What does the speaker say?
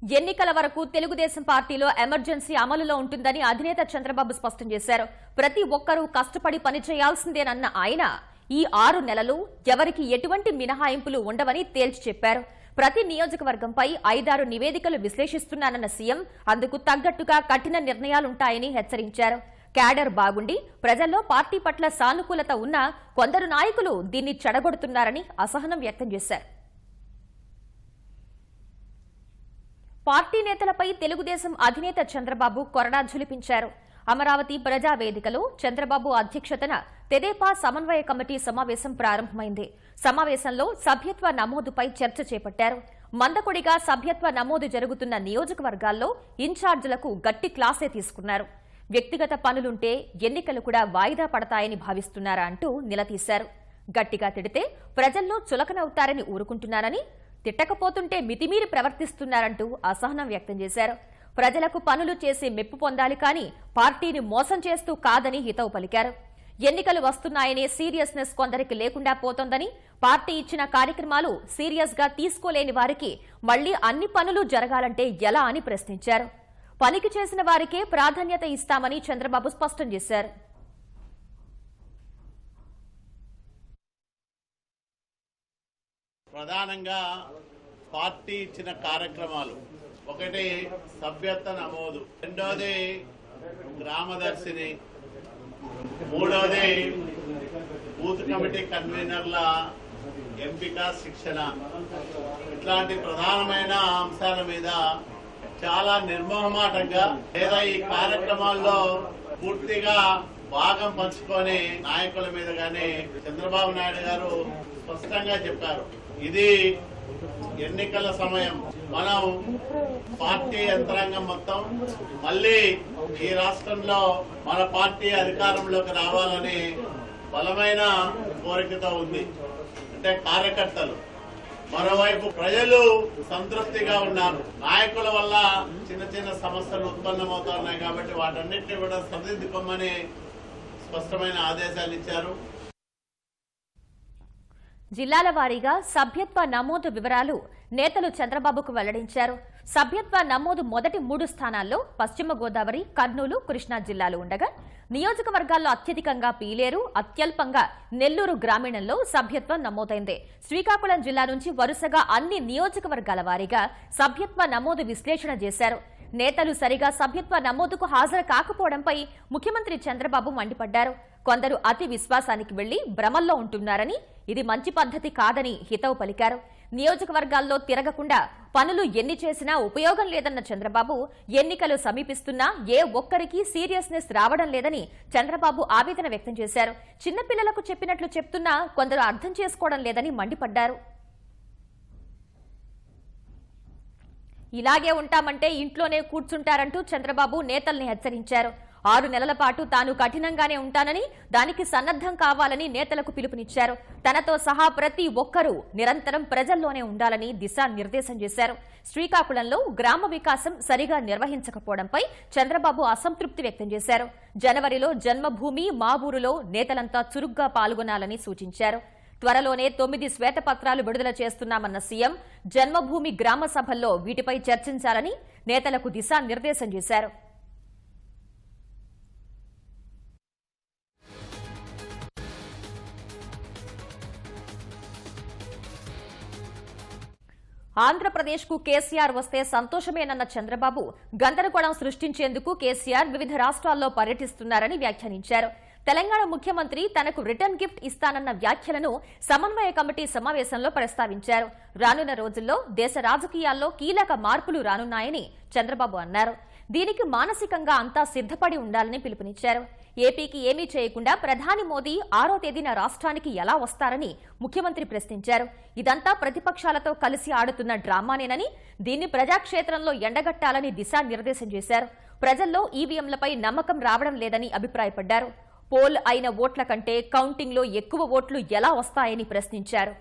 ఎన్నికల వరకు తెలుగుదేశం పార్టీలో ఎమర్జెన్సీ అమలులో ఉంటుందని అధినేత చంద్రబాబు స్పష్టం చేశారు. ప్రతి ఒక్కరూ కష్టపడి పనిచేయాల్సిందేనన్న ఆయన ఈ 6 నెలలు ఎవరికి ఎటువంటి మినహాయింపులు ఉండవని తేల్చి చెప్పారు. ప్రతి నియోజకవర్గంపై 5-6 నివేదికలు విశ్లేషిస్తున్నానన్న సీఎం అందుకు తగ్గట్టుగా కఠిన నిర్ణయాలుంటాయని హెచ్చరించారు. క్యాడర్ బాగుండి ప్రజల్లో పార్టీ పట్ల సానుకూలత ఉన్న కొందరు నాయకులు దీన్ని చెడగొడుతున్నారని అసహనం వ్యక్తం చేశారు. పార్టీ నేతలపై తెలుగుదేశం అధినేత చంద్రబాబు కొరడా ఝులిపించారు. అమరావతి ప్రజావేదికలో చంద్రబాబు అధ్యక్షతన తెదేపా సమన్వయ కమిటీ సమావేశం ప్రారంభమైంది. సమావేశంలో సభ్యత్వ నమోదుపై చర్చ చేపట్టారు. మందకొడిగా సభ్యత్వ నమోదు జరుగుతున్న నియోజకవర్గాల్లో ఇన్ఛార్జీలకు గట్టి క్లాసే తీసుకున్నారు. వ్యక్తిగత పనులుంటే ఎన్నికలు కూడా వాయిదా పడతాయని భావిస్తున్నారా అంటూ నిలదీశారు. గట్టిగా తిడితే ప్రజల్లో చులకనవుతారని ఊరుకుంటున్నారని, తిట్టకపోతుంటే మితిమీరి ప్రవర్తిస్తున్నారంటూ అసహనం వ్యక్తం చేశారు. ప్రజలకు పనులు చేసి మెప్పు పొందాలి కానీ పార్టీని మోసం చేస్తూ కాదని హితవు పలికారు. ఎన్నికలు వస్తున్నాయనే సీరియస్నెస్ కొందరికి లేకుండా పోతోందని, పార్టీ ఇచ్చిన కార్యక్రమాలు సీరియస్ గా తీసుకోలేని వారికి మళ్లీ అన్ని పనులు జరగాలంటే ఎలా అని ప్రశ్నించారు. పనికి చేసిన వారికే ప్రాధాన్యత ఇస్తామని చంద్రబాబు స్పష్టం చేశారు. ప్రధానంగా పార్టీ ఇచ్చిన కార్యక్రమాలు, ఒకటి సభ్యత్వ నమోదు, రెండోది గ్రామదర్శిని, మూడోది బూత్ కమిటీ కన్వీనర్ల ఎంపిక శిక్షణ, ఇట్లాంటి ప్రధానమైన అంశాల మీద చాలా నిర్మోహమాటంగా లేదా ఈ కార్యక్రమాల్లో పూర్తిగా భాగం పంచుకొని నాయకుల మీద గాని చంద్రబాబు నాయుడు గారు స్పష్టంగా చెప్పారు. ఇది ఎన్నికల సమయం, మనం పార్టీ యంత్రాంగం మొత్తం మళ్లీ ఈ రాష్ట్రంలో మన పార్టీ అధికారంలోకి రావాలని బలమైన కోరికతో ఉంది. అంటే కార్యకర్తలు, మరోవైపు ప్రజలు సంతృప్తిగా ఉన్నారు. నాయకుల వల్ల చిన్న చిన్న సమస్యలు ఉత్పన్నమవుతున్నాయి కాబట్టి వాటన్నిటిని కూడా సరిదిద్దుకోమని స్పష్టమైన ఆదేశాలు ఇచ్చారు. జిల్లాల వారీగా సభ్యత్వ నమోదు వివరాలు నేతలు చంద్రబాబుకు వెల్లడించారు. సభ్యత్వ నమోదు మొదటి 3 స్థానాల్లో పశ్చిమ గోదావరి, కర్నూలు, కృష్ణా జిల్లాలు ఉండగా, నియోజకవర్గాల్లో అత్యధికంగా పీలేరు, అత్యల్పంగా నెల్లూరు గ్రామీణంలో సభ్యత్వం నమోదైంది. శ్రీకాకుళం జిల్లా నుంచి వరుసగా అన్ని నియోజకవర్గాల వారీగా సభ్యత్వ నమోదు విశ్లేషణ చేశారు. నేతలు సరిగా సభ్యత్వ నమోదుకు హాజరు కాకపోవడంపై ముఖ్యమంత్రి చంద్రబాబు మండిపడ్డారు. కొందరు అతి విశ్వాసానికి వెళ్లి భ్రమల్లో ఉంటున్నారని, ఇది మంచి పద్ధతి కాదని హితవు పలికారు. నియోజకవర్గాల్లో తిరగకుండా పనులు ఎన్ని చేసినా ఉపయోగం లేదన్న చంద్రబాబు, ఎన్నికలు సమీపిస్తున్నా ఏ ఒక్కరికి సీరియస్నెస్ రావడం లేదని చంద్రబాబు ఆవేదన వ్యక్తం చేశారు. చిన్నపిల్లలకు చెప్పినట్లు చెప్తున్నా కొందరు అర్థం చేసుకోవడం లేదని మండిపడ్డారు. ఇలాగే ఉంటామంటే ఇంట్లోనే కూర్చుంటారంటూ చంద్రబాబు నేతల్ని హెచ్చరించారు. 6 నెలల పాటు తాను కఠినంగానే ఉంటానని, దానికి సన్నద్దం కావాలని నేతలకు పిలుపునిచ్చారు. తనతో సహా ప్రతి ఒక్కరూ నిరంతరం ప్రజల్లోనే ఉండాలని దిశానిర్దేశం చేశారు. శ్రీకాకుళంలో గ్రామ వికాసం సరిగా నిర్వహించకపోవడంపై చంద్రబాబు అసంతృప్తి వ్యక్తం చేశారు. జనవరిలో జన్మభూమి మా ఊరులో నేతలంతా చురుగ్గా పాల్గొనాలని సూచించారు. త్వరలోనే 9 శ్వేతపత్రాలు విడుదల చేస్తున్నామన్న సీఎం జన్మభూమి గ్రామ సభల్లో వీటిపై చర్చించాలని నేతలకు దిశానిర్దేశం చేశారు. ఆంధ్రప్రదేశ్కు కేసీఆర్ వస్తే సంతోషమేనన్న చంద్రబాబు, గందరగోళం సృష్టించేందుకు కేసీఆర్ వివిధ రాష్ట్రాల్లో పర్యటిస్తున్నారని వ్యాఖ్యానించారు. తెలంగాణ ముఖ్యమంత్రి తనకు రిటర్న్ గిఫ్ట్ ఇస్తానన్న వ్యాఖ్యలను సమన్వయ కమిటీ సమావేశంలో ప్రస్తావించారు. రానున్న రోజుల్లో దేశ రాజకీయాల్లో కీలక మార్పులు రానున్నాయని చంద్రబాబు అన్నారు. దీనికి మానసికంగా అంతా సిద్ధపడి ఉండాలని పిలుపునిచ్చారు. ఏపీకి ఏమీ చేయకుండా ప్రధాని మోదీ 6వ తేదీన రాష్ట్రానికి ఎలా వస్తారని ముఖ్యమంత్రి ప్రశ్నించారు. ఇదంతా ప్రతిపక్షాలతో కలిసి ఆడుతున్న డ్రామానేనని, దీన్ని ప్రజాక్షేత్రంలో ఎండగట్టాలని దిశానిర్దేశం చేశారు. ప్రజల్లో ఈవీఎంలపై నమ్మకం రావడం లేదని అభిప్రాయపడ్డారు. పోల్ అయిన ఓట్ల కంటే కౌంటింగ్లో ఎక్కువ ఓట్లు ఎలా వస్తాయని ప్రశ్నించారు.